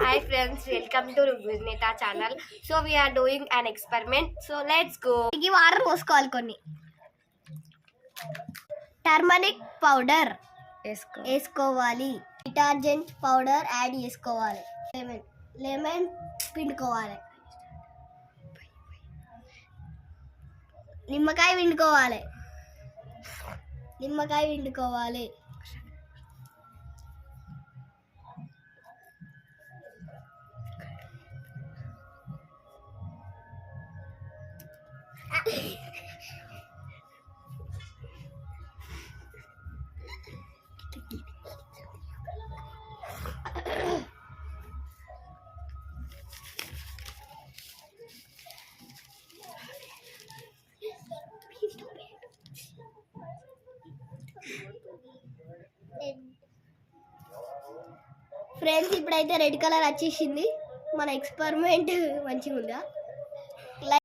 Hi friends, welcome to Rugnita channel. So we are doing an experiment. So let's go. ఈ water పోసుకోవాలి కొన్ని. Turmeric powder వేసుకోవాలి. Detergent powder add చేసుకోవాలి. Lemon పిండుకోవాలి. నిమ్మకాయ పిండుకోవాలి. Friends, ఇప్పుడైతే red colour వచ్చేసింది. మన ఎక్స్పెరిమెంట్ మంచిగా ఉందా?